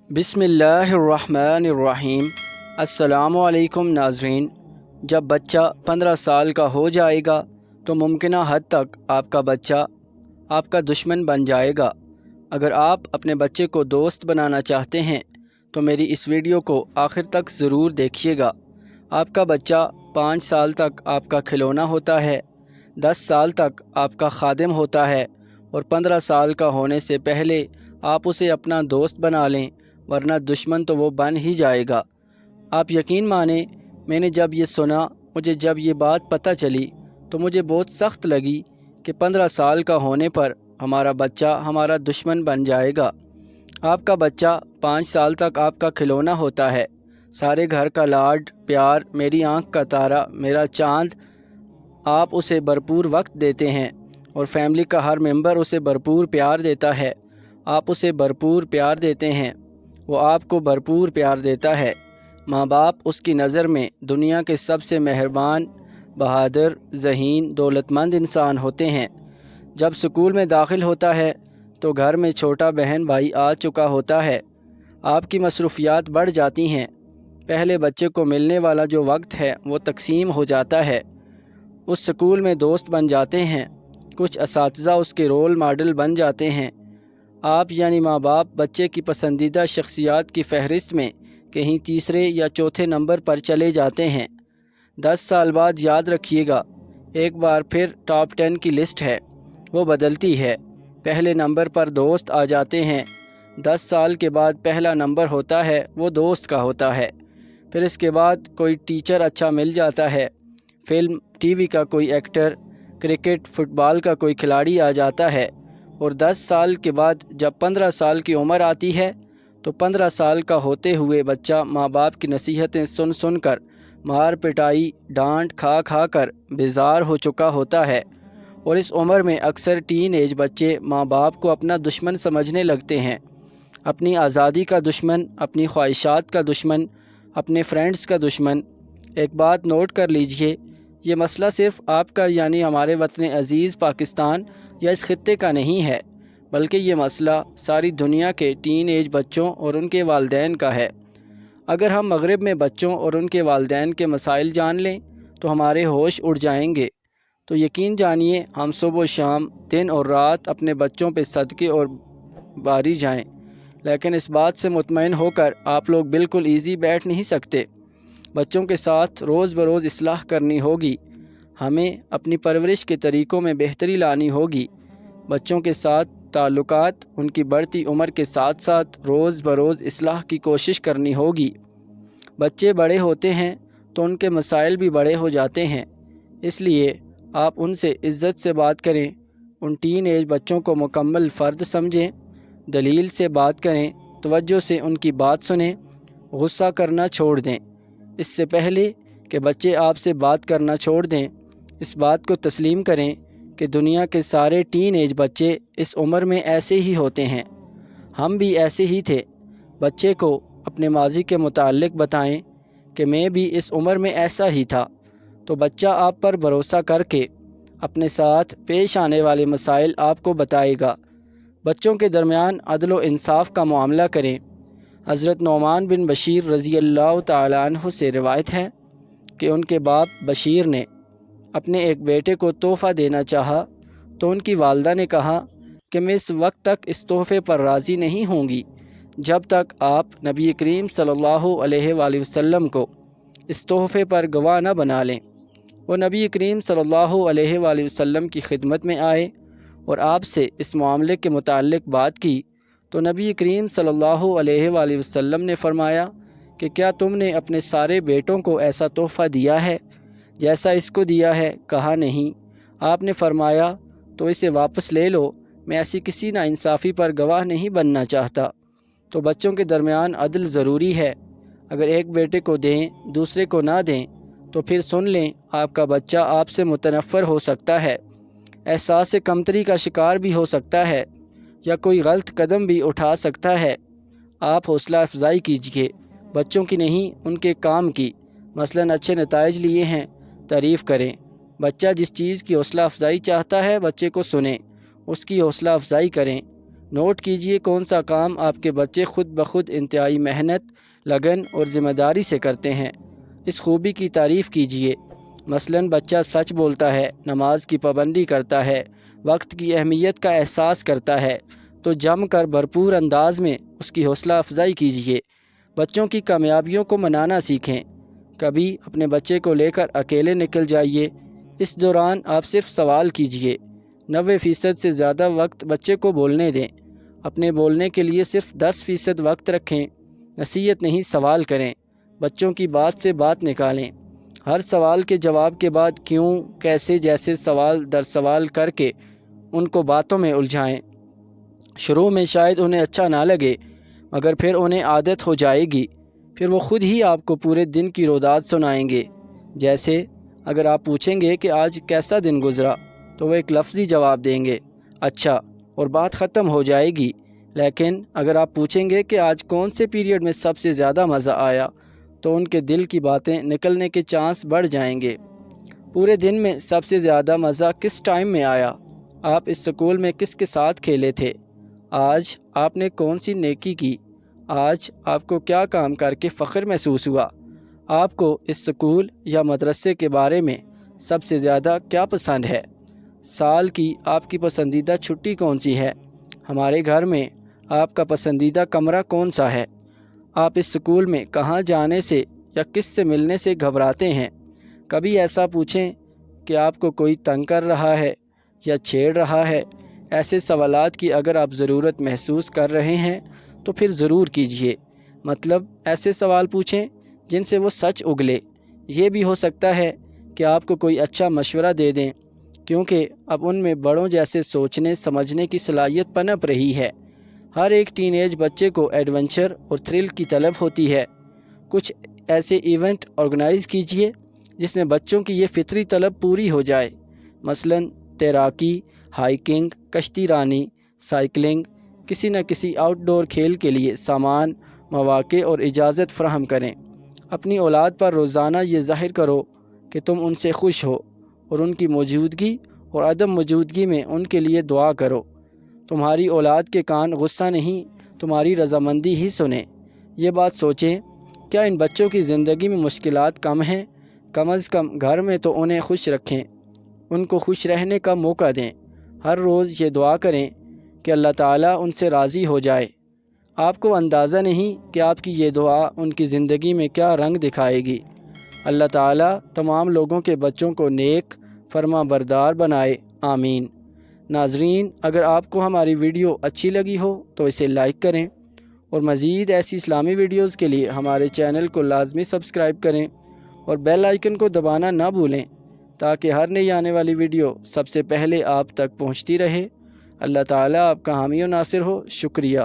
بسم اللہ الرحمن الرحیم۔ السلام علیکم ناظرین۔ جب بچہ 15 سال کا ہو جائے گا تو ممکنہ حد تک آپ کا بچہ آپ کا دشمن بن جائے گا۔ اگر آپ اپنے بچے کو دوست بنانا چاہتے ہیں تو میری اس ویڈیو کو آخر تک ضرور دیکھیے گا۔ آپ کا بچہ 5 سال تک آپ کا کھلونا ہوتا ہے، 10 سال تک آپ کا خادم ہوتا ہے اور 15 سال کا ہونے سے پہلے آپ اسے اپنا دوست بنا لیں، ورنہ دشمن تو وہ بن ہی جائے گا۔ آپ یقین مانیں، میں نے جب یہ سنا، جب یہ بات پتہ چلی تو مجھے بہت سخت لگی کہ 15 سال کا ہونے پر ہمارا بچہ ہمارا دشمن بن جائے گا۔ آپ کا بچہ 5 سال تک آپ کا کھلونا ہوتا ہے، سارے گھر کا لاڈ پیار، میری آنکھ کا تارا، میرا چاند۔ آپ اسے بھرپور وقت دیتے ہیں اور فیملی کا ہر ممبر اسے بھرپور پیار دیتا ہے۔ آپ اسے بھرپور پیار دیتے ہیں، وہ آپ کو بھرپور پیار دیتا ہے۔ ماں باپ اس کی نظر میں دنیا کے سب سے مہربان، بہادر، ذہین، دولت مند انسان ہوتے ہیں۔ جب سکول میں داخل ہوتا ہے تو گھر میں چھوٹا بہن بھائی آ چکا ہوتا ہے۔ آپ کی مصروفیات بڑھ جاتی ہیں۔ پہلے بچے کو ملنے والا جو وقت ہے وہ تقسیم ہو جاتا ہے۔ اس سکول میں دوست بن جاتے ہیں، کچھ اساتذہ اس کے رول ماڈل بن جاتے ہیں۔ آپ یعنی ماں باپ بچے کی پسندیدہ شخصیات کی فہرست میں کہیں تیسرے یا چوتھے نمبر پر چلے جاتے ہیں۔ 10 سال بعد یاد رکھیے گا، ایک بار پھر ٹاپ 10 کی لسٹ ہے، وہ بدلتی ہے۔ پہلے نمبر پر دوست آ جاتے ہیں۔ 10 سال کے بعد پہلا نمبر ہوتا ہے وہ دوست کا ہوتا ہے۔ پھر اس کے بعد کوئی ٹیچر اچھا مل جاتا ہے، فلم ٹی وی کا کوئی ایکٹر، کرکٹ فٹ بال کا کوئی کھلاڑی آ جاتا ہے، اور 10 سال کے بعد جب 15 سال کی عمر آتی ہے تو 15 سال کا ہوتے ہوئے بچہ ماں باپ کی نصیحتیں سن سن کر، مار پٹائی ڈانٹ کھا کھا کر بیزار ہو چکا ہوتا ہے۔ اور اس عمر میں اکثر ٹین ایج بچے ماں باپ کو اپنا دشمن سمجھنے لگتے ہیں، اپنی آزادی کا دشمن، اپنی خواہشات کا دشمن، اپنے فرینڈز کا دشمن۔ ایک بات نوٹ کر لیجئے، یہ مسئلہ صرف آپ کا یعنی ہمارے وطن عزیز پاکستان یا اس خطے کا نہیں ہے، بلکہ یہ مسئلہ ساری دنیا کے ٹین ایج بچوں اور ان کے والدین کا ہے۔ اگر ہم مغرب میں بچوں اور ان کے والدین کے مسائل جان لیں تو ہمارے ہوش اڑ جائیں گے۔ تو یقین جانیے، ہم صبح و شام، دن اور رات اپنے بچوں پہ صدقے اور باری جائیں، لیکن اس بات سے مطمئن ہو کر آپ لوگ بالکل ایزی بیٹھ نہیں سکتے۔ بچوں کے ساتھ روز بروز اصلاح کرنی ہوگی، ہمیں اپنی پرورش کے طریقوں میں بہتری لانی ہوگی۔ بچوں کے ساتھ تعلقات ان کی بڑھتی عمر کے ساتھ ساتھ روز بروز اصلاح کی کوشش کرنی ہوگی۔ بچے بڑے ہوتے ہیں تو ان کے مسائل بھی بڑے ہو جاتے ہیں، اس لیے آپ ان سے عزت سے بات کریں، ان ٹین ایج بچوں کو مکمل فرد سمجھیں، دلیل سے بات کریں، توجہ سے ان کی بات سنیں، غصہ کرنا چھوڑ دیں۔ اس سے پہلے کہ بچے آپ سے بات کرنا چھوڑ دیں، اس بات کو تسلیم کریں کہ دنیا کے سارے ٹین ایج بچے اس عمر میں ایسے ہی ہوتے ہیں، ہم بھی ایسے ہی تھے۔ بچے کو اپنے ماضی کے متعلق بتائیں کہ میں بھی اس عمر میں ایسا ہی تھا، تو بچہ آپ پر بھروسہ کر کے اپنے ساتھ پیش آنے والے مسائل آپ کو بتائے گا۔ بچوں کے درمیان عدل و انصاف کا معاملہ کریں۔ حضرت نعمان بن بشیر رضی اللہ تعالیٰ عنہ سے روایت ہے کہ ان کے باپ بشیر نے اپنے ایک بیٹے کو تحفہ دینا چاہا تو ان کی والدہ نے کہا کہ میں اس وقت تک اس تحفے پر راضی نہیں ہوں گی جب تک آپ نبی کریم صلی اللہ علیہ وآلہ وسلم کو اس تحفے پر گواہ نہ بنا لیں۔ وہ نبی کریم صلی اللہ علیہ وآلہ وسلم کی خدمت میں آئے اور آپ سے اس معاملے کے متعلق بات کی تو نبی کریم صلی اللہ علیہ وآلہ وسلم نے فرمایا کہ کیا تم نے اپنے سارے بیٹوں کو ایسا تحفہ دیا ہے جیسا اس کو دیا ہے؟ کہا نہیں۔ آپ نے فرمایا تو اسے واپس لے لو، میں ایسی کسی ناانصافی پر گواہ نہیں بننا چاہتا۔ تو بچوں کے درمیان عدل ضروری ہے، اگر ایک بیٹے کو دیں دوسرے کو نہ دیں تو پھر سن لیں آپ کا بچہ آپ سے متنفر ہو سکتا ہے، احساس کمتری کا شکار بھی ہو سکتا ہے، یا کوئی غلط قدم بھی اٹھا سکتا ہے۔ آپ حوصلہ افزائی کیجیے، بچوں کی نہیں ان کے کام کی۔ مثلاً اچھے نتائج لیے ہیں، تعریف کریں۔ بچہ جس چیز کی حوصلہ افزائی چاہتا ہے بچے کو سنیں، اس کی حوصلہ افزائی کریں۔ نوٹ کیجئے کون سا کام آپ کے بچے خود بخود انتہائی محنت، لگن اور ذمہ داری سے کرتے ہیں۔ اس خوبی کی تعریف کیجئے۔ مثلاً بچہ سچ بولتا ہے، نماز کی پابندی کرتا ہے، وقت کی اہمیت کا احساس کرتا ہے، تو جم کر بھرپور انداز میں اس کی حوصلہ افزائی کیجئے۔ بچوں کی کامیابیوں کو منانا سیکھیں۔ کبھی اپنے بچے کو لے کر اکیلے نکل جائیے۔ اس دوران آپ صرف سوال کیجئے۔ 90% سے زیادہ وقت بچے کو بولنے دیں۔ اپنے بولنے کے لیے صرف 10% وقت رکھیں۔ نصیحت نہیں، سوال کریں۔ بچوں کی بات سے بات نکالیں۔ ہر سوال کے جواب کے بعد کیوں، کیسے جیسے سوال در سوال کر کے ان کو باتوں میں الجھائیں۔ شروع میں شاید انہیں اچھا نہ لگے، مگر پھر انہیں عادت ہو جائے گی۔ پھر وہ خود ہی آپ کو پورے دن کی روداد سنائیں گے۔ جیسے اگر آپ پوچھیں گے کہ آج کیسا دن گزرا، تو وہ ایک لفظی جواب دیں گے، اچھا، اور بات ختم ہو جائے گی۔ لیکن اگر آپ پوچھیں گے کہ آج کون سے پیریڈ میں سب سے زیادہ مزہ آیا، تو ان کے دل کی باتیں نکلنے کے چانس بڑھ جائیں گے۔ پورے دن میں سب سے زیادہ مزہ کس ٹائم میں آیا؟ آپ اس سکول میں کس کے ساتھ کھیلے تھے؟ آج آپ نے کون سی نیکی کی؟ آج آپ کو کیا کام کر کے فخر محسوس ہوا؟ آپ کو اس سکول یا مدرسے کے بارے میں سب سے زیادہ کیا پسند ہے؟ سال کی آپ کی پسندیدہ چھٹی کون سی ہے؟ ہمارے گھر میں آپ کا پسندیدہ کمرہ کون سا ہے؟ آپ اس سکول میں کہاں جانے سے یا کس سے ملنے سے گھبراتے ہیں؟ کبھی ایسا پوچھیں کہ آپ کو کوئی تنگ کر رہا ہے یا چھیڑ رہا ہے؟ ایسے سوالات کی اگر آپ ضرورت محسوس کر رہے ہیں تو پھر ضرور کیجیے۔ مطلب ایسے سوال پوچھیں جن سے وہ سچ اگلے۔ یہ بھی ہو سکتا ہے کہ آپ کو کوئی اچھا مشورہ دے دیں، کیونکہ اب ان میں بڑوں جیسے سوچنے سمجھنے کی صلاحیت پنپ رہی ہے۔ ہر ایک ٹین ایج بچے کو ایڈونچر اور تھرل کی طلب ہوتی ہے۔ کچھ ایسے ایونٹ آرگنائز کیجیے جس میں بچوں کی یہ فطری طلب پوری ہو جائے۔ مثلاً تیراکی، ہائیکنگ، کشتی رانی، سائیکلنگ، کسی نہ کسی آؤٹ ڈور کھیل کے لیے سامان، مواقع اور اجازت فراہم کریں۔ اپنی اولاد پر روزانہ یہ ظاہر کرو کہ تم ان سے خوش ہو، اور ان کی موجودگی اور عدم موجودگی میں ان کے لیے دعا کرو۔ تمہاری اولاد کے کان غصہ نہیں، تمہاری رضامندی ہی سنیں۔ یہ بات سوچیں، کیا ان بچوں کی زندگی میں مشکلات کم ہیں؟ کم از کم گھر میں تو انہیں خوش رکھیں، ان کو خوش رہنے کا موقع دیں۔ ہر روز یہ دعا کریں کہ اللہ تعالیٰ ان سے راضی ہو جائے۔ آپ کو اندازہ نہیں کہ آپ کی یہ دعا ان کی زندگی میں کیا رنگ دکھائے گی۔ اللہ تعالیٰ تمام لوگوں کے بچوں کو نیک، فرما بردار بنائے، آمین۔ ناظرین، اگر آپ کو ہماری ویڈیو اچھی لگی ہو تو اسے لائک کریں، اور مزید ایسی اسلامی ویڈیوز کے لیے ہمارے چینل کو لازمی سبسکرائب کریں اور بیل آئیکن کو دبانا نہ بھولیں، تاکہ ہر نئی آنے والی ویڈیو سب سے پہلے آپ تک پہنچتی رہے۔ اللہ تعالیٰ آپ کا حامی و ناصر ہو۔ شکریہ۔